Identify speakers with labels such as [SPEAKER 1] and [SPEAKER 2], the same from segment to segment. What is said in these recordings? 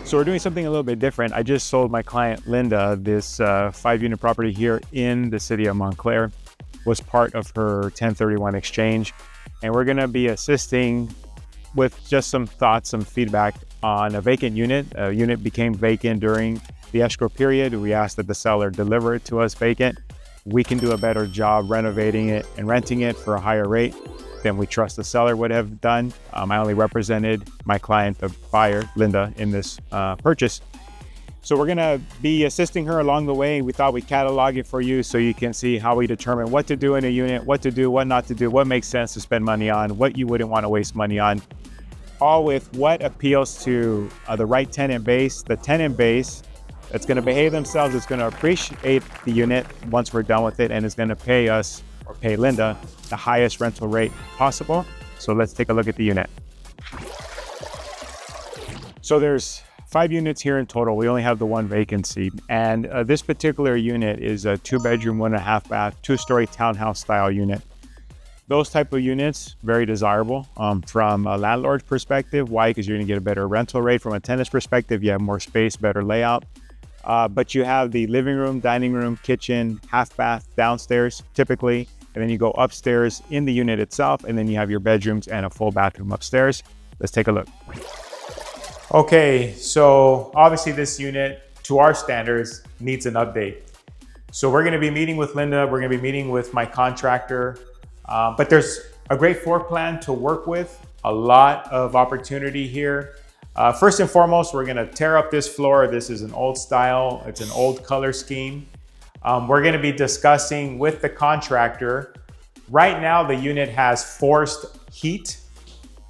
[SPEAKER 1] So we're doing something a little bit different. I just sold my client Linda this 5-unit property here in the city of Montclair. Was part of her 1031 exchange, and we're going to be assisting with just some thoughts, some feedback on a vacant unit. A unit became vacant during the escrow period. We asked that the seller deliver it to us vacant. We can do a better job renovating it and renting it for a higher rate than we trust the seller would have done. I only represented my client, the buyer, Linda, in this purchase. So we're gonna be assisting her along the way. We thought we'd catalog it for you so you can see how we determine what to do in a unit, what to do, what not to do, what makes sense to spend money on, what you wouldn't want to waste money on, all with what appeals to the right tenant base, the tenant base that's gonna behave themselves, it's gonna appreciate the unit once we're done with it, and is gonna pay us, or pay Linda, the highest rental rate possible. So let's take a look at the unit. So there's 5 units here in total. We only have the 1 vacancy. And this particular unit is a 2-bedroom, 1.5 bath, 2-story townhouse style unit. Those type of units, very desirable from a landlord's perspective. Why? Because you're gonna get a better rental rate. From a tenant's perspective, you have more space, better layout. But you have the living room, dining room, kitchen, half bath downstairs, typically. And then you go upstairs in the unit itself, and then you have your bedrooms and a full bathroom upstairs. Let's take a look. Okay, so obviously this unit, to our standards, needs an update. So we're gonna be meeting with Linda, we're gonna be meeting with my contractor, but there's a great floor plan to work with, a lot of opportunity here. First and foremost, we're gonna tear up this floor. This is an old style, it's an old color scheme. We're gonna be discussing with the contractor. Right now, the unit has forced heat.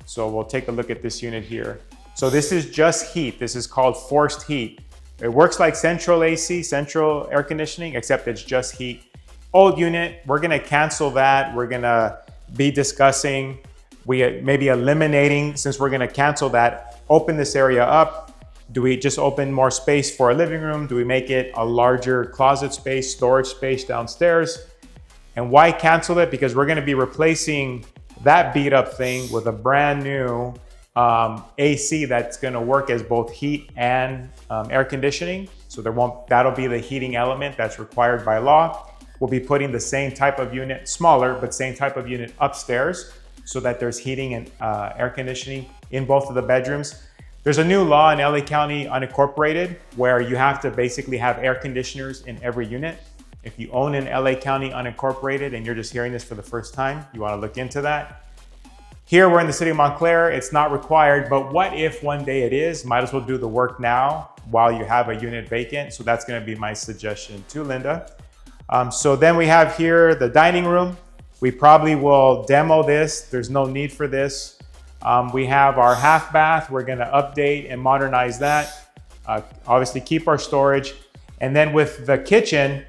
[SPEAKER 1] So we'll take a look at this unit here. So this is just heat. This is called forced heat. It works like central AC, central air conditioning, except it's just heat. Old unit, we're gonna cancel that. We're gonna be discussing, maybe eliminating, since we're gonna cancel that, open this area up. Do we just open more space for a living room? Do we make it a larger closet space, storage space downstairs? And why cancel it? Because we're gonna be replacing that beat up thing with a brand new AC that's gonna work as both heat and air conditioning. So that'll be the heating element that's required by law. We'll be putting the same type of unit, smaller, but same type of unit upstairs so that there's heating and air conditioning in both of the bedrooms. There's a new law in LA County unincorporated where you have to basically have air conditioners in every unit. If you own an LA County unincorporated and you're just hearing this for the first time, you wanna look into that. Here we're in the city of Montclair, it's not required, but what if one day it is? Might as well do the work now while you have a unit vacant. So that's gonna be my suggestion to Linda. So then we have here the dining room. We probably will demo this. There's no need for this. We have our half bath. We're gonna update and modernize that. Obviously keep our storage. And then with the kitchen,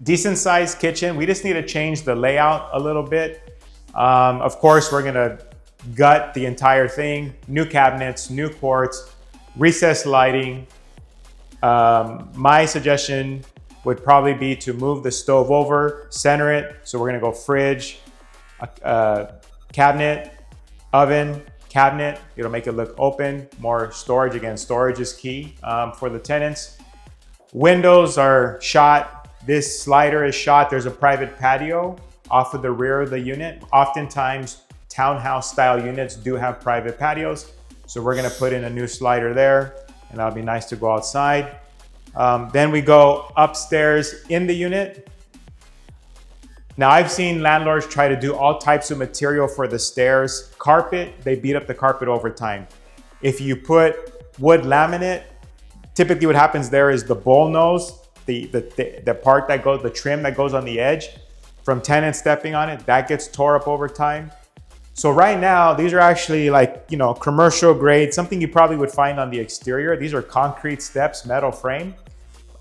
[SPEAKER 1] decent sized kitchen. We just need to change the layout a little bit. Of course, we're gonna gut the entire thing. New cabinets, new quartz, recessed lighting. My suggestion would probably be to move the stove over, center it. So we're gonna go fridge, cabinet, oven, cabinet. It'll make it look open, more storage. Again, storage is key for the tenants. Windows are shot. This slider is shot. There's a private patio off of the rear of the unit. Oftentimes, townhouse style units do have private patios. So we're gonna put in a new slider there, and that'll be nice to go outside. Then we go upstairs in the unit. Now I've seen landlords try to do all types of material for the stairs. Carpet, they beat up the carpet over time. If you put wood laminate, typically what happens there is the bull nose, the part that goes, the trim that goes on the edge from tenants stepping on it, that gets tore up over time. So right now, these are actually like, commercial grade, something you probably would find on the exterior. These are concrete steps, metal frame.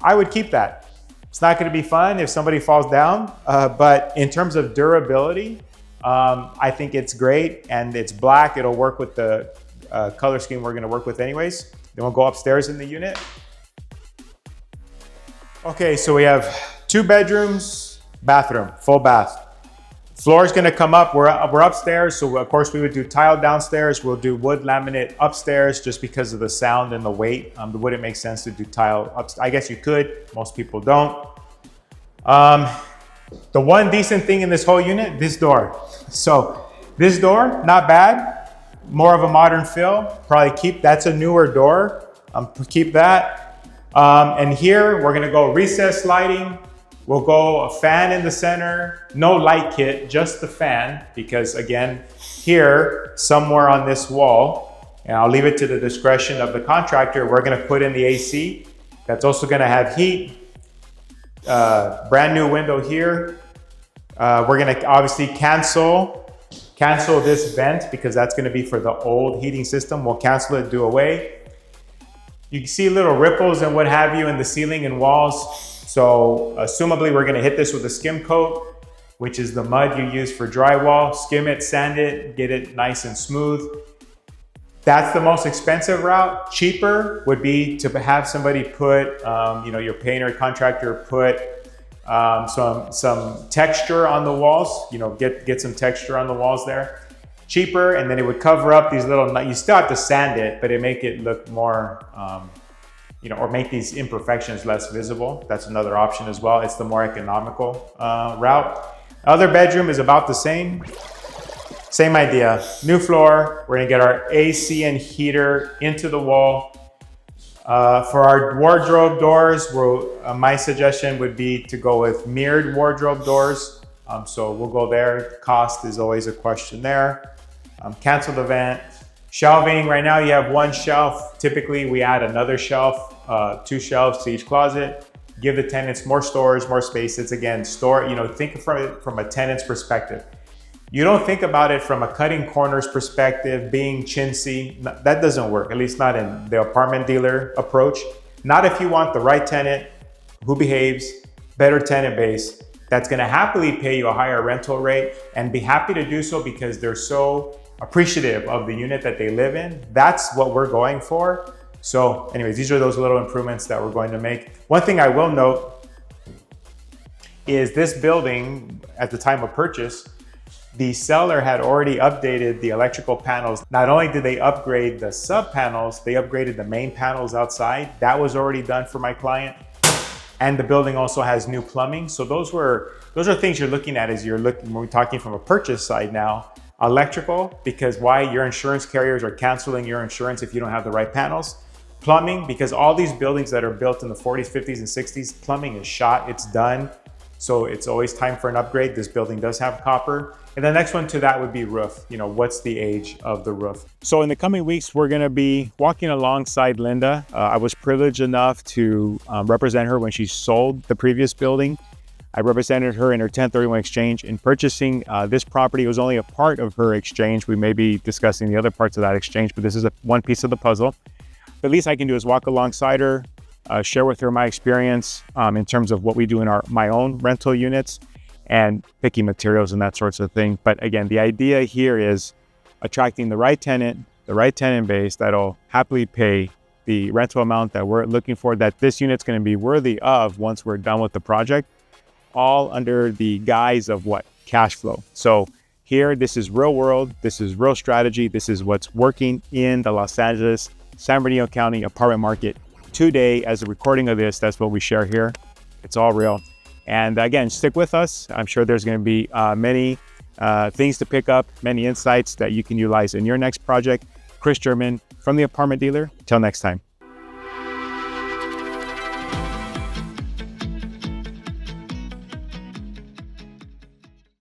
[SPEAKER 1] I would keep that. It's not gonna be fun if somebody falls down, but in terms of durability, I think it's great, and it's black. It'll work with the color scheme we're gonna work with anyways. Then we'll go upstairs in the unit. Okay, so we have 2 bedrooms, bathroom, full bath. Floor is going to come up. We're upstairs, so of course we would do tile downstairs. We'll do wood laminate upstairs just because of the sound and the weight. It wouldn't make sense to do tile up. I guess you could. Most people don't. The one decent thing in this whole unit, this door. So this door, not bad. More of a modern feel. Probably keep. That's a newer door. Keep that. And here we're going to go recessed lighting. We'll go a fan in the center, no light kit, just the fan, because again, here, somewhere on this wall, and I'll leave it to the discretion of the contractor, we're gonna put in the AC. That's also gonna have heat. Brand new window here. We're gonna obviously cancel this vent because that's gonna be for the old heating system. We'll cancel it, do away. You can see little ripples and what have you in the ceiling and walls. So assumably we're gonna hit this with a skim coat, which is the mud you use for drywall. Skim it, sand it, get it nice and smooth. That's the most expensive route. Cheaper would be to have somebody put, your painter, contractor put some texture on the walls, get some texture on the walls there. Cheaper, and then it would cover up these little, you still have to sand it, but it make it look more, or make these imperfections less visible. That's another option as well. It's the more economical route. Other bedroom is about the same. Same idea, new floor. We're gonna get our AC and heater into the wall. For our wardrobe doors, my suggestion would be to go with mirrored wardrobe doors. So we'll go there. Cost is always a question there. Cancel the vent. Shelving, right now you have one shelf. Typically we add another shelf, 2 shelves to each closet. Give the tenants more storage, more space. It's again, think from a tenant's perspective. You don't think about it from a cutting corners perspective, being chintzy. That doesn't work, at least not in the apartment dealer approach. Not if you want the right tenant who behaves, better tenant base, that's gonna happily pay you a higher rental rate and be happy to do so because they're so appreciative of the unit that they live in. That's what we're going for. So anyways, these are those little improvements that we're going to make. One thing I will note is this building at the time of purchase, the seller had already updated the electrical panels. Not only did they upgrade the sub panels, they upgraded the main panels outside. That was already done for my client. And the building also has new plumbing. So those are things you're looking at as when we're talking from a purchase side now. Electrical, because why? Your insurance carriers are canceling your insurance if you don't have the right panels. Plumbing, because all these buildings that are built in the 40s, 50s, and 60s, plumbing is shot, it's done. So it's always time for an upgrade. This building does have copper. And the next one to that would be roof. What's the age of the roof? So in the coming weeks, we're gonna be walking alongside Linda. I was privileged enough to represent her when she sold the previous building. I represented her in her 1031 exchange. In purchasing this property, it was only a part of her exchange. We may be discussing the other parts of that exchange, but this is one piece of the puzzle. The least I can do is walk alongside her, share with her my experience in terms of what we do in my own rental units and picking materials and that sorts of thing. But again, the idea here is attracting the right tenant base that'll happily pay the rental amount that we're looking for, that this unit's gonna be worthy of once we're done with the project, all under the guise of what? Cash flow. So here, this is real world, this is real strategy, this is what's working in the Los Angeles, San Bernardino County apartment market today. As a recording of this, that's what we share here. It's all real. And again, stick with us. I'm sure there's gonna be many things to pick up, many insights that you can utilize in your next project. Kris German from the Apartment Dealer. Till next time.